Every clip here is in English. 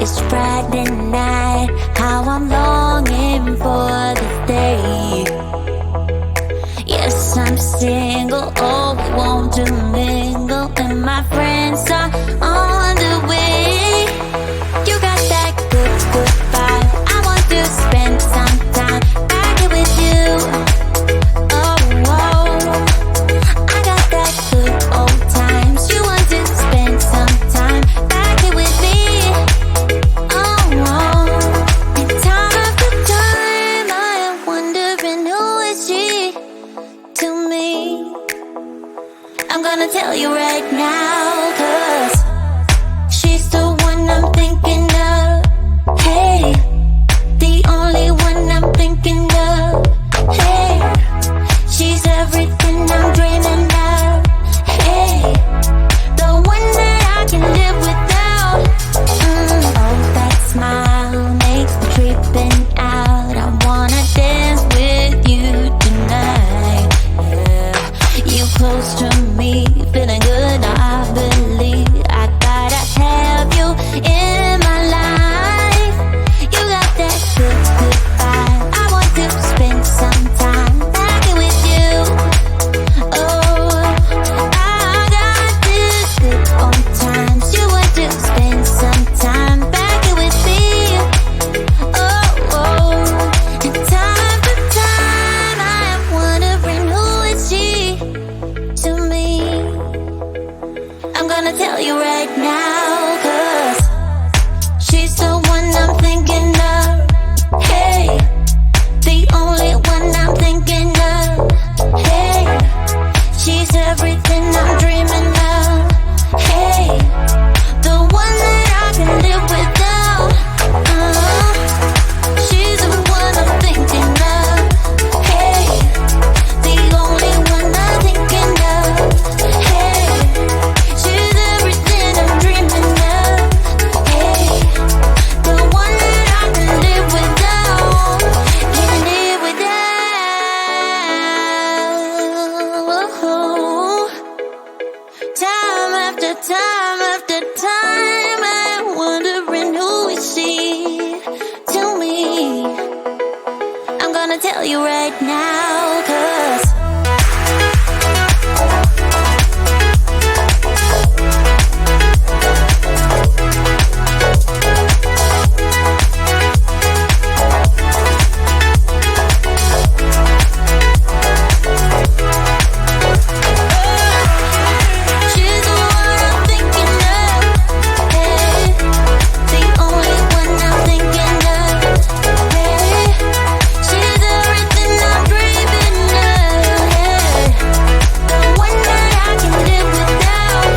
It's Friday night, how I'm longing for this day. Yes, I'm single, oh, we want to mingle, and my friends are on the way. You got that good, good vibe. I want to spend some time back here with you. Oh, whoa. I got that good old times. You want to spend some time back here with me. Oh, whoa. And time after time, I am wondering who is she to me. I'm gonna tell you right now, 'cause she's the one I'm thinking of. Hey, the only one I'm thinking of. Hey, she's everything I'm dreaming of. Hey, the one that I can live without. Oh, that smile makes me tripping out. I wanna dance with you tonight. Yeah, you close to me, feeling good. I believe I gotta have you in my life. You got that good, good vibe. I want to spend some time back here with you. Oh, I got this good old times. You want to spend some time back here with me. Oh, and time after time, I am wondering who is she to me. I'm gonna tell you right now, 'cause she's the one I'm thinking of. Hey, the only one I'm thinking of. Hey, she's everything I'm dreaming of. Hey, the one that I can live without. She's the one I'm thinking of. Hey, the only one I'm thinking of. Hey, she's everything I'm dreaming of. Hey, the one that I can live without. Can live without. Time after time after time, I'm wondering who is she to me. I'm gonna tell you right now, 'cause she's the one I'm thinking of. Hey, the only one I'm thinking of. Hey, she's everything I'm dreaming of. Hey, the one that I can live without.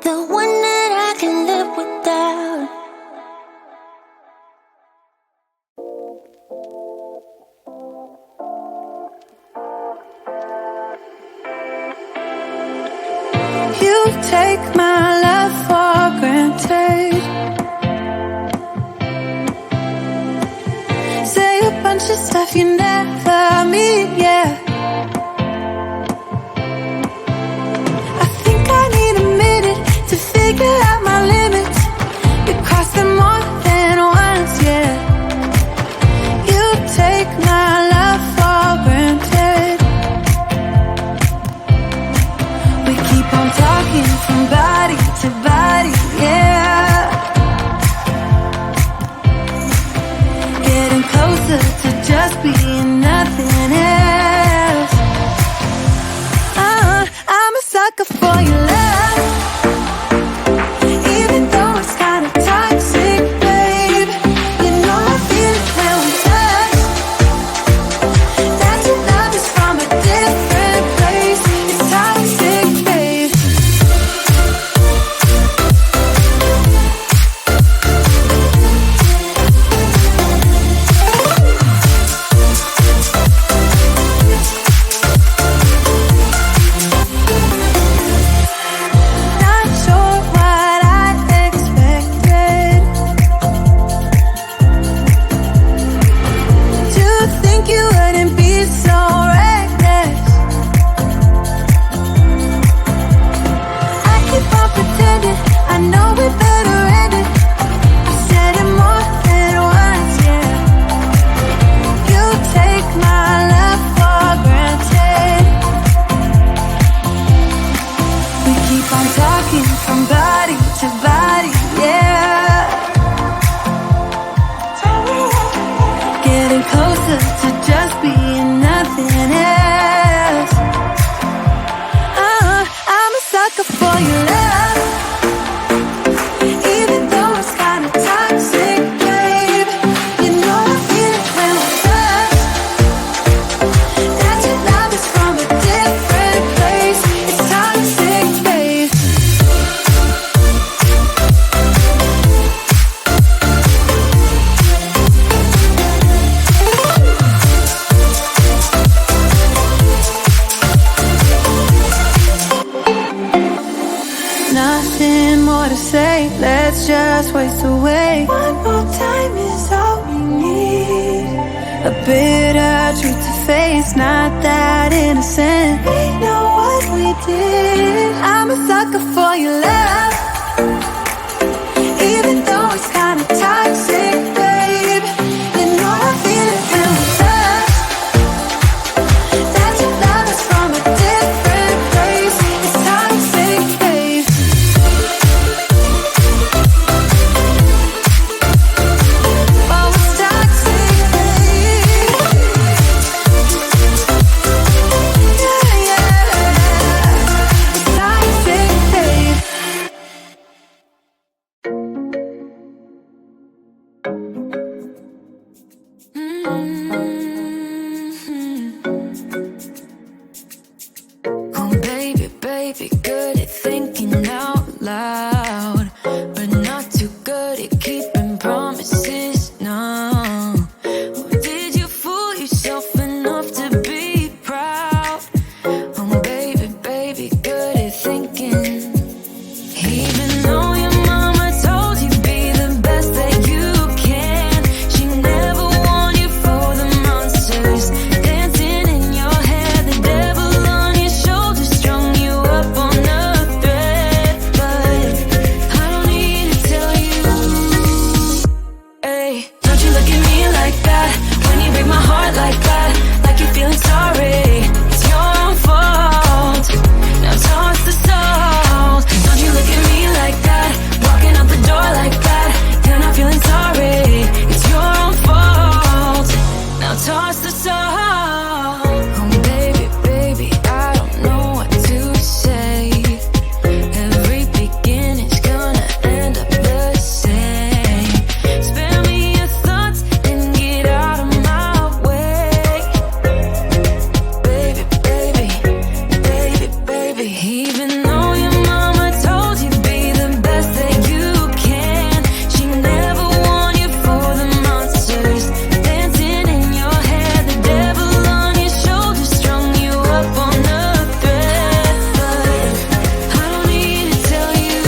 The one that I can live without. You take my love for granted. Say a bunch of stuff you never mean, yeah. I think I need a minute to figure out my limits. You cross them more than once, yeah. You take my love for granted. We keep on talking from body to body, yeah. Getting closer to just being nothing else. I'm a sucker for your love, even though it's kinda toxic, babe. just waste away. One more time is all we need. A bitter truth to face, not that innocent. We know what we did. I'm a sucker for your love, even though it's kinda toxic, babe. You know I feel it when we touch. That your love is from a different place. It's toxic, babe. Oh, it's toxic, babe. Yeah, yeah. It's toxic, babe. Oh, baby, baby, good at thinking out loud, but not too good at keeping promises. No. Did you fool yourself enough to be proud? Oh, baby, baby, good at thinking. Even though your mama told you be the best that you can, she never warned you for the monsters dancing in your head. The devil on your shoulder strung you up on a thread. But I don't need to tell you, hey, don't you look at me like that when you break my heart like that, like you're feeling sorry. It's your own fault. Now toss the salt. Don't you look at me like that, walking out the door like that. You're not feeling sorry. It's your own fault. Now toss the salt. Oh, baby, baby, I don't know what to say. Every beginning's gonna end up the same. Spare me your thoughts and get out of my way. Baby, baby, baby, baby. Even though your mama told you be the best that you can, she never warned you for the monsters dancing in your head. The devil on your shoulder strung you up on a thread. But I don't need to tell you,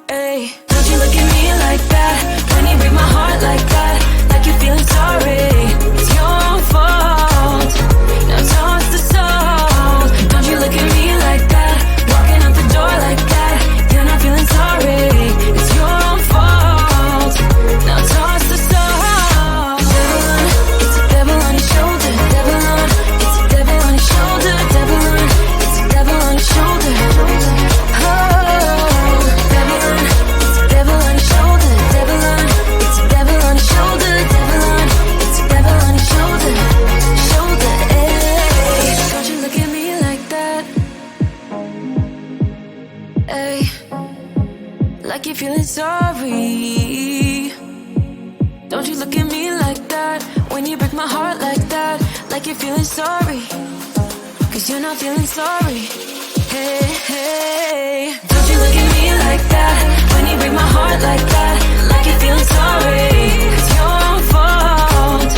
hey, don't you look at me like that when you break my heart like that, like you're feeling sorry. It's your own fault. Now toss the salt. Don't you look at me like that, walking out the door like that. You're not feeling sorry. It's your own fault. Now toss the salt. It's a devil on your shoulder. Devil on. It's a devil on your shoulder. Devil on. It's a devil on your shoulder. Oh, devil on. It's a devil on your shoulder. Devil on. It's a devil on your shoulder. Devil on. It's a devil on your shoulder. Shoulder. Hey, don't you look at me like that. Hey, like you're feeling sorry. Don't you look at me like that when you break my heart like that, like you're feeling sorry. Cause you're not feeling sorry. Hey, hey, don't you look at me like that when you break my heart like that, like you're feeling sorry. It's your own fault.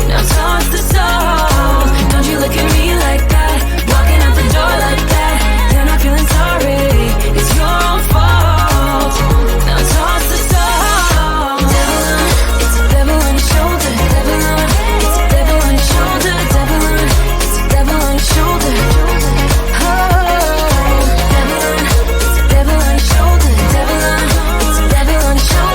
Now toss the salt. Don't you look at me like that, walking out the door like that. You're not feeling sorry. It's your own fault. Now toss the salt. Devil on. It's a devil on your shoulder. Devil on. It's a devil on your shoulder. Devil on. It's a devil on your shoulder. Oh, devil on. It's a devil on your shoulder. Devil on. It's a devil on your shoulder.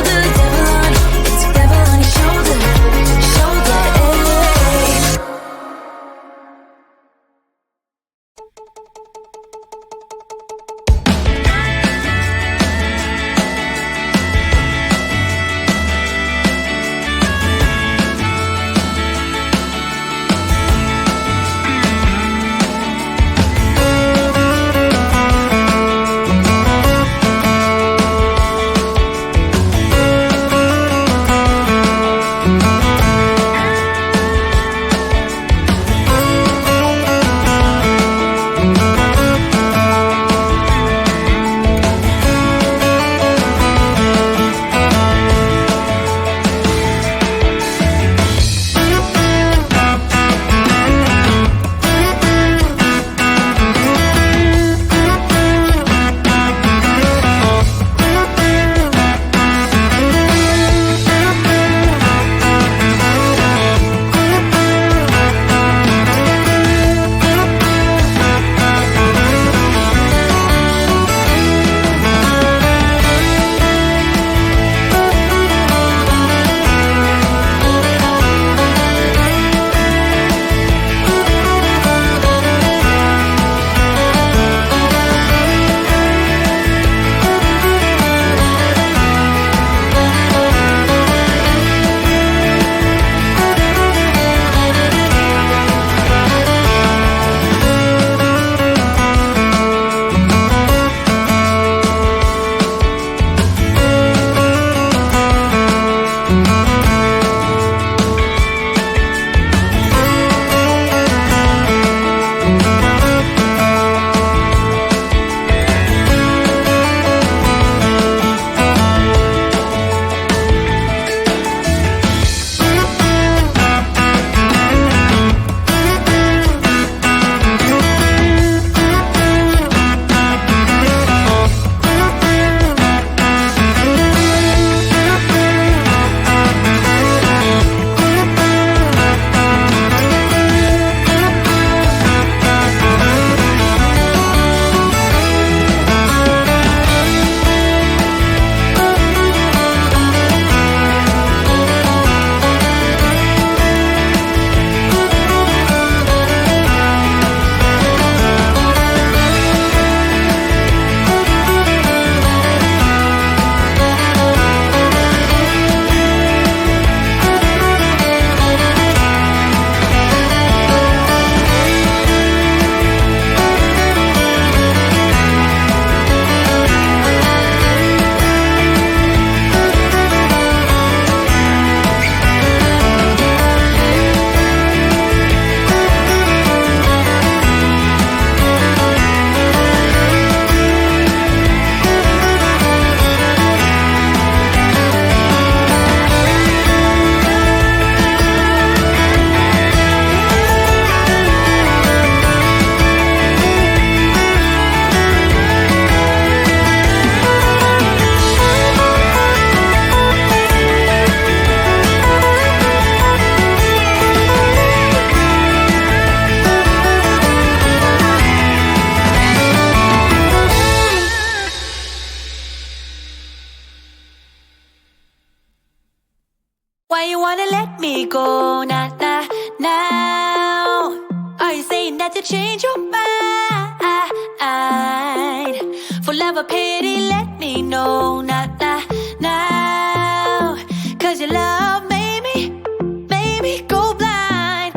Why you wanna let me go, nah, nah, now? Are you saying that you change your mind? For love or pity, let me know, nah, nah, now. Cause your love made me go blind.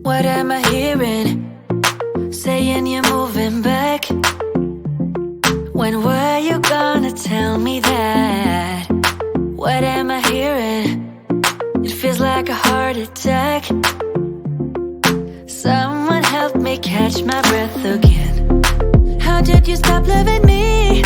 What am I hearing? Saying you're moving back. When were you gonna tell me that? What am I hearing? It feels like a heart attack. Someone help me catch my breath again. How did you stop loving me?